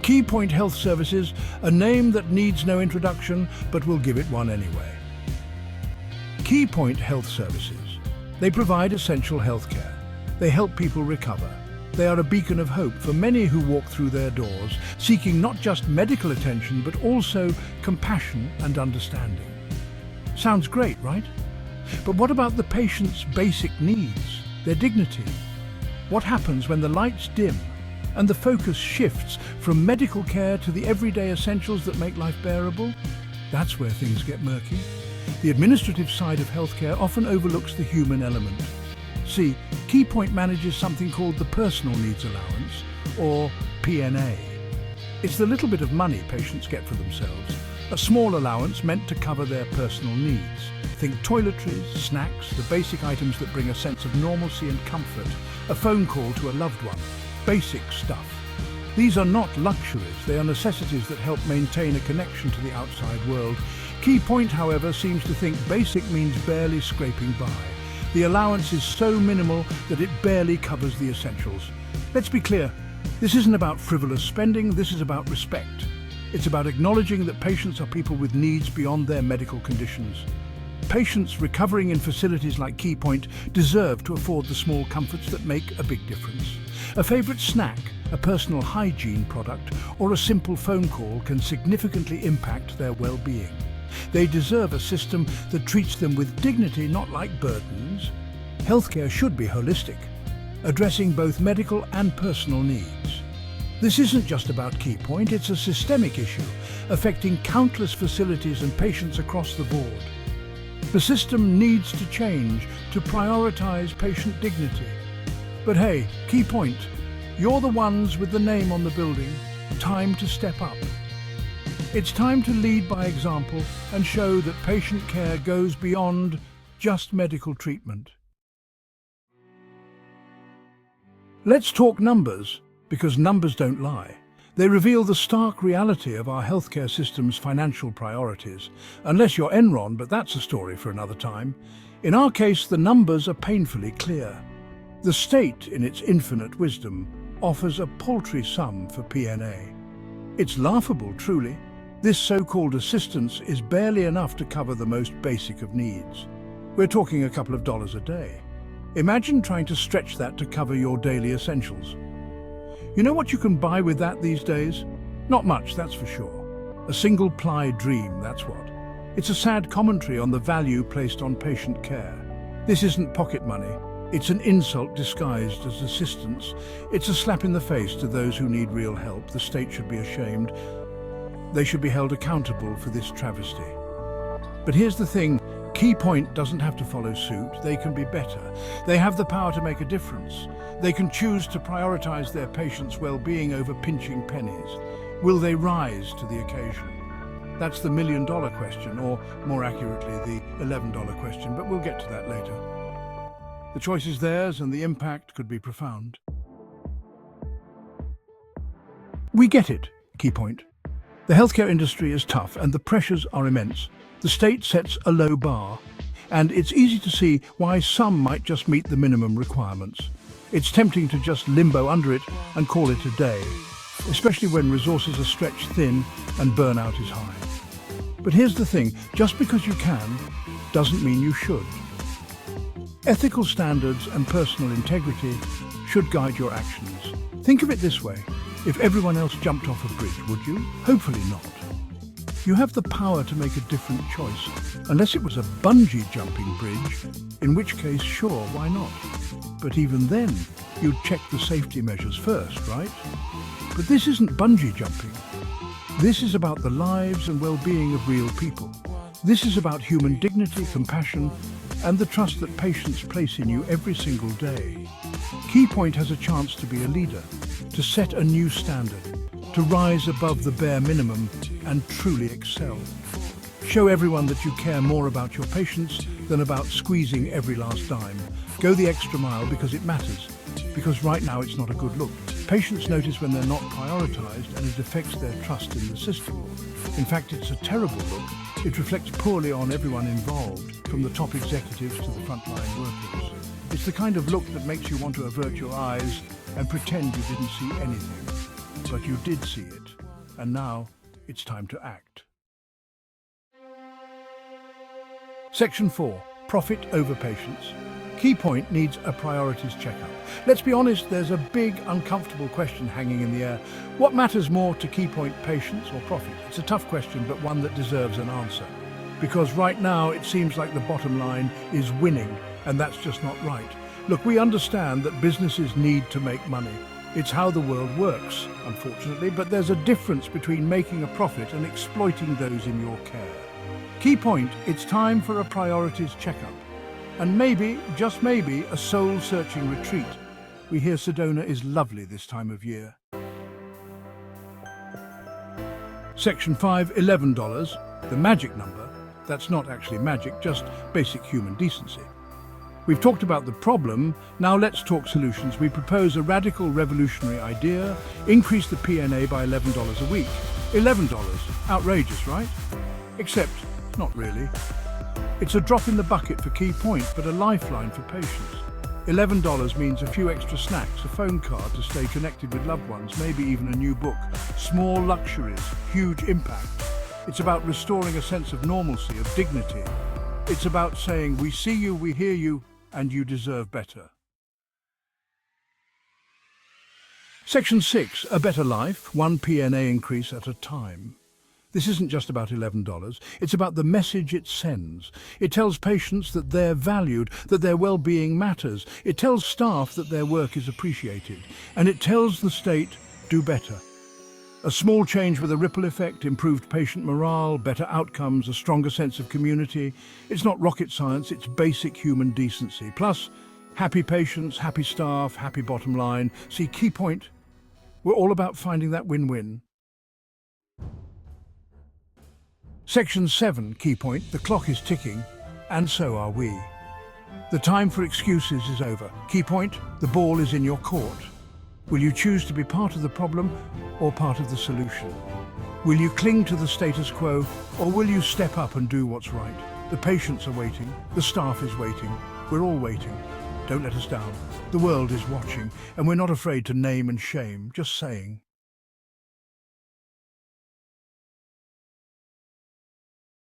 Keypoint Health Services, a name that needs no introduction, but we'll give it one anyway. Keypoint Health Services. They provide essential healthcare. They help people recover. They are a beacon of hope for many who walk through their doors, seeking not just medical attention, but also compassion and understanding. Sounds great, right? But what about the patient's basic needs, their dignity? What happens when the lights dim and the focus shifts from medical care to the everyday essentials that make life bearable? That's where things get murky. The administrative side of healthcare often overlooks the human element. See, Keypoint manages something called the Personal Needs Allowance, or PNA. It's the little bit of money patients get for themselves, a small allowance meant to cover their personal needs. Think toiletries, snacks, the basic items that bring a sense of normalcy and comfort, a phone call to a loved one. Basic stuff. These are not luxuries, they are necessities that help maintain a connection to the outside world. Keypoint, however, seems to think basic means barely scraping by. The allowance is so minimal that it barely covers the essentials. Let's be clear, this isn't about frivolous spending, this is about respect. It's about acknowledging that patients are people with needs beyond their medical conditions. Patients recovering in facilities like Keypoint deserve to afford the small comforts that make a big difference. A favourite snack, a personal hygiene product, or a simple phone call can significantly impact their well-being. They deserve a system that treats them with dignity, not like burdens. Healthcare should be holistic, addressing both medical and personal needs. This isn't just about Keypoint, it's a systemic issue, affecting countless facilities and patients across the board. The system needs to change to prioritise patient dignity. But hey, Keypoint, you're the ones with the name on the building. Time to step up. It's time to lead by example and show that patient care goes beyond just medical treatment. Let's talk numbers, because numbers don't lie. They reveal the stark reality of our healthcare system's financial priorities. Unless you're Enron, but that's a story for another time. In our case, the numbers are painfully clear. The state, in its infinite wisdom, offers a paltry sum for PNA. It's laughable, truly. This so-called assistance is barely enough to cover the most basic of needs. We're talking a couple of dollars a day. Imagine trying to stretch that to cover your daily essentials. You know what you can buy with that these days? Not much, that's for sure. A single-ply dream, that's what. It's a sad commentary on the value placed on patient care. This isn't pocket money. It's an insult disguised as assistance. It's a slap in the face to those who need real help. The state should be ashamed. They should be held accountable for this travesty. But here's the thing, Keypoint doesn't have to follow suit. They can be better. They have the power to make a difference. They can choose to prioritize their patients' well-being over pinching pennies. Will they rise to the occasion? That's the million-dollar question, or more accurately, the $11 question, but we'll get to that later. The choice is theirs, and the impact could be profound. We get it, Keypoint. The healthcare industry is tough, and the pressures are immense. The state sets a low bar, and it's easy to see why some might just meet the minimum requirements. It's tempting to just limbo under it and call it a day, especially when resources are stretched thin and burnout is high. But here's the thing, just because you can, doesn't mean you should. Ethical standards and personal integrity should guide your actions. Think of it this way, if everyone else jumped off a bridge, would you? Hopefully not. You have the power to make a different choice, unless it was a bungee jumping bridge, in which case, sure, why not? But even then, you'd check the safety measures first, right? But this isn't bungee jumping. This is about the lives and well-being of real people. This is about human dignity, compassion, and the trust that patients place in you every single day. Keypoint has a chance to be a leader, to set a new standard, to rise above the bare minimum and truly excel. Show everyone that you care more about your patients than about squeezing every last dime. Go the extra mile because it matters, because right now it's not a good look. Patients notice when they're not prioritized and it affects their trust in the system. In fact, it's a terrible look. It reflects poorly on everyone involved, from the top executives to the frontline workers. It's the kind of look that makes you want to avert your eyes and pretend you didn't see anything. But you did see it. And now it's time to act. Section 4. Profit over patients. Key Point needs a priorities checkup. Let's be honest, there's a big, uncomfortable question hanging in the air. What matters more to Key Point, patients or profit? It's a tough question, but one that deserves an answer. Because right now it seems like the bottom line is winning, and that's just not right. Look, we understand that businesses need to make money. It's how the world works, unfortunately, but there's a difference between making a profit and exploiting those in your care. Key Point, it's time for a priorities checkup. And maybe, just maybe, a soul-searching retreat. We hear Sedona is lovely this time of year. Section 5, $11, the magic number. That's not actually magic, just basic human decency. We've talked about the problem, now let's talk solutions. We propose a radical revolutionary idea: increase the P&A by $11 a week. $11, outrageous, right? Except, not really. It's a drop in the bucket for Key Point, but a lifeline for patients. $11 means a few extra snacks, a phone card to stay connected with loved ones, maybe even a new book. Small luxuries, huge impact. It's about restoring a sense of normalcy, of dignity. It's about saying, we see you, we hear you, and you deserve better. Section 6, a better life, one P&A increase at a time. This isn't just about $11, it's about the message it sends. It tells patients that they're valued, that their well-being matters. It tells staff that their work is appreciated. And it tells the state, do better. A small change with a ripple effect, improved patient morale, better outcomes, a stronger sense of community. It's not rocket science, it's basic human decency. Plus, happy patients, happy staff, happy bottom line. See, Key Point, we're all about finding that win-win. Section 7, Key Point, the clock is ticking, and so are we. The time for excuses is over. Key Point, the ball is in your court. Will you choose to be part of the problem or part of the solution? Will you cling to the status quo or will you step up and do what's right? The patients are waiting, the staff is waiting, we're all waiting. Don't let us down. The world is watching, and we're not afraid to name and shame, just saying.